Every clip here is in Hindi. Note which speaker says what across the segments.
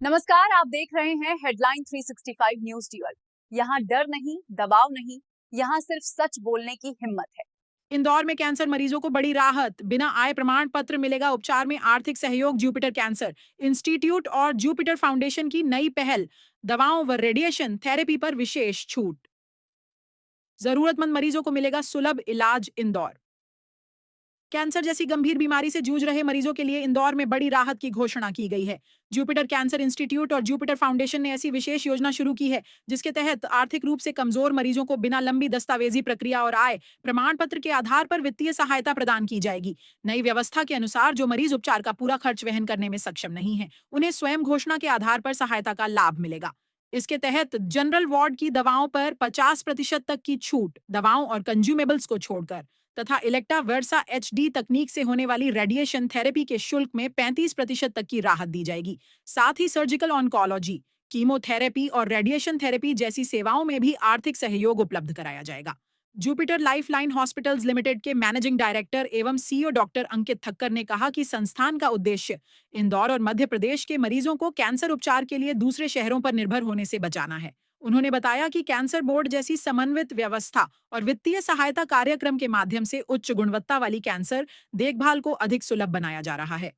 Speaker 1: नमस्कार, आप देख रहे हैं हेडलाइन 365 न्यूज ड्यूअल। यहाँ डर नहीं, दबाव नहीं, यहाँ सिर्फ सच बोलने की हिम्मत है।
Speaker 2: इंदौर में कैंसर मरीजों को बड़ी राहत, बिना आय प्रमाण पत्र मिलेगा उपचार में आर्थिक सहयोग। जुपिटर कैंसर इंस्टीट्यूट और जुपिटर फाउंडेशन की नई पहल, दवाओं व रेडिएशन थेरेपी पर विशेष छूट। जरूरतमंद मरीजों को मिलेगा सुलभ इलाज। इंदौर कैंसर जैसी गंभीर बीमारी से जूझ रहे मरीजों के लिए इंदौर में बड़ी राहत की घोषणा की गई है। जुपिटर कैंसर इंस्टीट्यूट और जुपिटर फाउंडेशन ने ऐसी विशेष योजना शुरू की है जिसके तहत आर्थिक रूप से कमजोर मरीजों को बिना लंबी दस्तावेजी प्रक्रिया और आय प्रमाण पत्र के आधार पर वित्तीय सहायता प्रदान की जाएगी। नई व्यवस्था के अनुसार जो मरीज उपचार का पूरा खर्च वहन करने में सक्षम नहीं है, उन्हें स्वयं घोषणा के आधार पर सहायता का लाभ मिलेगा। इसके तहत जनरल वार्ड की दवाओं पर 50% तक की छूट, दवाओं और कंज्यूमेबल्स को छोड़कर, तथा इलेक्टा वर्सा HD तकनीक से होने वाली रेडिएशन थेरेपी के शुल्क में 35% तक की राहत दी जाएगी। साथ ही सर्जिकल ऑन्कोलॉजी, कीमोथेरेपी और रेडिएशन थेरेपी जैसी सेवाओं में भी आर्थिक सहयोग उपलब्ध कराया जाएगा। जुपिटर लाइफलाइन हॉस्पिटल्स लिमिटेड के मैनेजिंग डायरेक्टर एवं CEO डॉक्टर अंकित ठक्कर ने कहा कि संस्थान का उद्देश्य इंदौर और मध्य प्रदेश के मरीजों को कैंसर उपचार के लिए दूसरे शहरों पर निर्भर होने से बचाना है। उन्होंने बताया कि कैंसर बोर्ड जैसी समन्वित व्यवस्था और वित्तीय सहायता कार्यक्रम के माध्यम से उच्च गुणवत्ता वाली कैंसर देखभाल को अधिक सुलभ बनाया जा रहा है।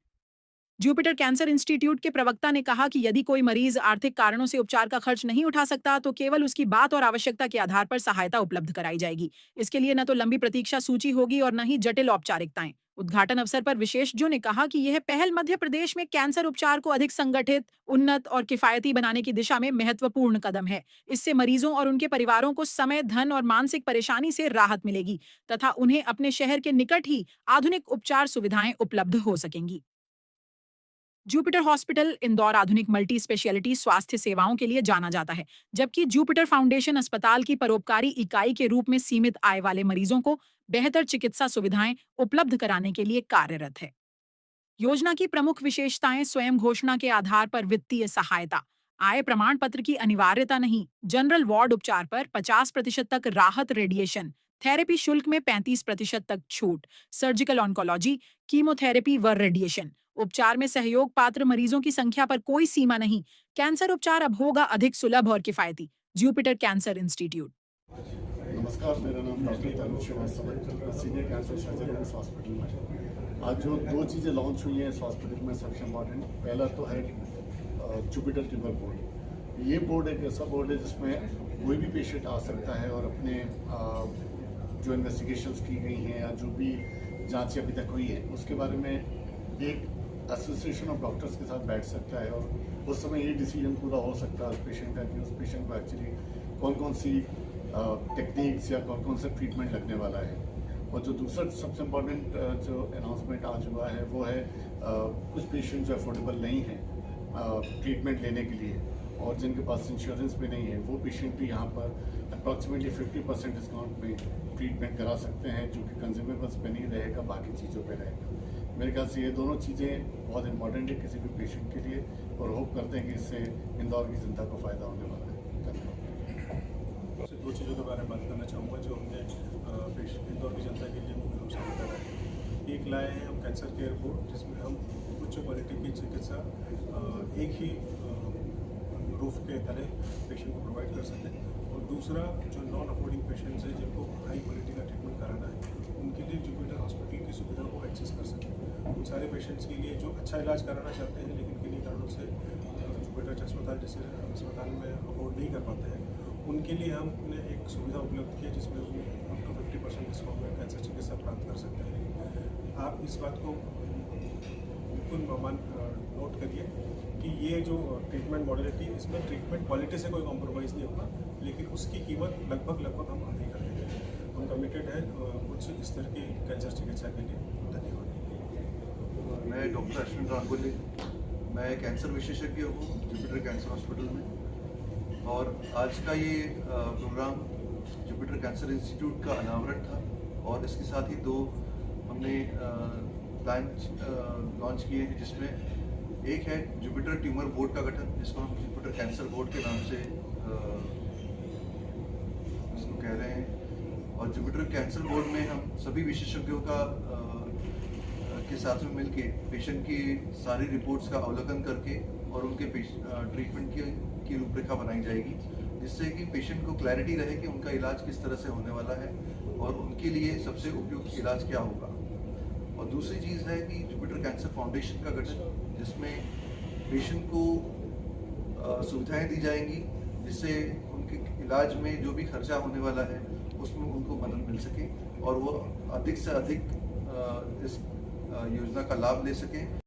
Speaker 2: जुपिटर कैंसर इंस्टीट्यूट के प्रवक्ता ने कहा कि यदि कोई मरीज आर्थिक कारणों से उपचार का खर्च नहीं उठा सकता तो केवल उसकी बात और आवश्यकता के आधार पर सहायता उपलब्ध कराई जाएगी। इसके लिए न तो लंबी प्रतीक्षा सूची होगी और न ही जटिल औपचारिकताएं। उद्घाटन अवसर पर विशेषज्ञों ने कहा कि यह पहल मध्य प्रदेश में कैंसर उपचार को अधिक संगठित, उन्नत और किफायती बनाने की दिशा में महत्वपूर्ण कदम है। इससे मरीजों और उनके परिवारों को समय, धन और मानसिक परेशानी से राहत मिलेगी तथा उन्हें अपने शहर के निकट ही आधुनिक उपचार सुविधाएं उपलब्ध हो सकेंगी। जुपिटर हॉस्पिटल इंदौर आधुनिक मल्टी स्पेशलिटी स्वास्थ्य सेवाओं के लिए जाना जाता है, जबकि जुपिटर फाउंडेशन अस्पताल की परोपकारी इकाई के रूप में सीमित आय वाले मरीजों को बेहतर चिकित्सा सुविधाएं उपलब्ध कराने के लिए कार्यरत है। योजना की प्रमुख विशेषताएं स्वयं घोषणा के आधार पर वित्तीय सहायता, आय प्रमाण पत्र की अनिवार्यता नहीं, जनरल वार्ड उपचार पर 50% तक राहत, रेडिएशन थेरेपी शुल्क में 35% तक छूट, सर्जिकल ऑन्कोलॉजी, कीमोथेरेपी व रेडिएशन उपचार में सहयोग पात्र मरीजों की संख्या पर कोई सीमा नहीं। कैंसर उपचार अब होगा अधिक सुलभ और किफायती। Jupiter cancer institute.
Speaker 3: नमस्कार, मेरा नाम डॉक्टर तरुण श्रीवास्तव है, सीनियर कैंसर सर्जन इस हॉस्पिटल में। आज जो दो चीज़ें लॉन्च हुई हैं इस हॉस्पिटल में सबसे इम्पॉर्टेंट, पहला तो है जुपिटर ट्यूमर बोर्ड। ये बोर्ड एक ऐसा बोर्ड है जिसमें कोई भी पेशेंट आ सकता है और अपने जो इन्वेस्टिगेशंस की गई हैं या जो भी जांच अभी तक हुई है उसके बारे में एक एसोसिएशन ऑफ डॉक्टर्स के साथ बैठ सकता है और उस समय ये डिसीजन पूरा हो सकता है उस पेशेंट का कि उस पेशेंट को एक्चुअली कौन कौन सी टेक्निक्स या कौन कौन सा ट्रीटमेंट लगने वाला है। और जो दूसरा सबसे इम्पॉर्टेंट जो अनाउंसमेंट आज हुआ है वो है कुछ पेशेंट जो अफोर्डेबल नहीं है ट्रीटमेंट लेने के लिए और जिनके पास इंश्योरेंस भी नहीं है, वो पेशेंट भी यहाँ पर अप्रॉक्सीमेटली 50% डिस्काउंट में ट्रीटमेंट करा सकते हैं, जो कि कंज्यूमेबल्स पे नहीं रहेगा, बाकी चीज़ों पे रहेगा। मेरे ख्याल से ये दोनों चीज़ें बहुत इंपॉर्टेंट है किसी भी पेशेंट के लिए और होप करते हैं कि इससे इंदौर की जनता को फ़ायदा होने वाला है। धन्यवाद।
Speaker 4: दो चीज़ों के बारे में बात करना चाहूँगा जो हमने इंदौर की जनता के लिए मुख्य रूप से बताया है। एक लाए हैं हम कैंसर केयर बोर्ड, जिसमें हम उच्च क्वालिटी की चिकित्सा एक ही रूफ के तले पेशेंट को प्रोवाइड कर सकते हैं। और दूसरा जो नॉन अफोर्डिंग पेशेंट्स हैं जिनको हाई क्वालिटी का ट्रीटमेंट कराना है, उनके लिए जुपिटर हॉस्पिटल की सुविधा को एक्सेस कर सकें। उन सारे पेशेंट्स के लिए जो अच्छा इलाज कराना चाहते हैं लेकिन किन्हीं कारणों से जुपिटर अस्पताल जैसे अस्पताल में अफोर्ड नहीं कर पाते हैं, उनके लिए हमने एक सुविधा उपलब्ध की है जिसमें वो अप टू 50% डिस्काउंट में कैंसर चिकित्सा प्राप्त कर सकते हैं। आप इस बात को बिल्कुल नोट करिए कि ये जो ट्रीटमेंट मॉडलिटी है इसमें ट्रीटमेंट क्वालिटी से कोई कॉम्प्रोमाइज़ नहीं होगा, लेकिन उसकी कीमत लगभग हम आगे कर देंगे। हम कमिटेड है उच्च स्तर की कैंसर चिकित्सा के लिए। धन्यवाद।
Speaker 5: मैं डॉक्टर अश्विन गांगुली, मैं कैंसर विशेषज्ञ हूँ जुपिटर कैंसर हॉस्पिटल में और आज का ये प्रोग्राम जुपिटर कैंसर इंस्टीट्यूट का अनावरण था और इसके साथ ही दो हमने प्लान लॉन्च किए हैं जिसमें एक है जुपिटर ट्यूमर बोर्ड का गठन, जिसको हम जुपिटर कैंसर बोर्ड के नाम से इसको कह रहे हैं। और जुपिटर कैंसर बोर्ड में हम सभी विशेषज्ञों का के साथ में मिलके पेशेंट की सारी रिपोर्ट्स का अवलोकन करके और उनके ट्रीटमेंट की रूपरेखा बनाई जाएगी, जिससे कि पेशेंट को क्लैरिटी रहे कि उनका इलाज किस तरह से होने वाला है और उनके लिए सबसे उपयुक्त इलाज क्या होगा। और दूसरी चीज़ है कि जुपिटर कैंसर फाउंडेशन का गठन, जिसमें पेशेंट को सुविधाएं दी जाएंगी, जिससे उनके इलाज में जो भी खर्चा होने वाला है उसमें उनको मदद मिल सके और वो अधिक से अधिक इस योजना का लाभ ले सकें।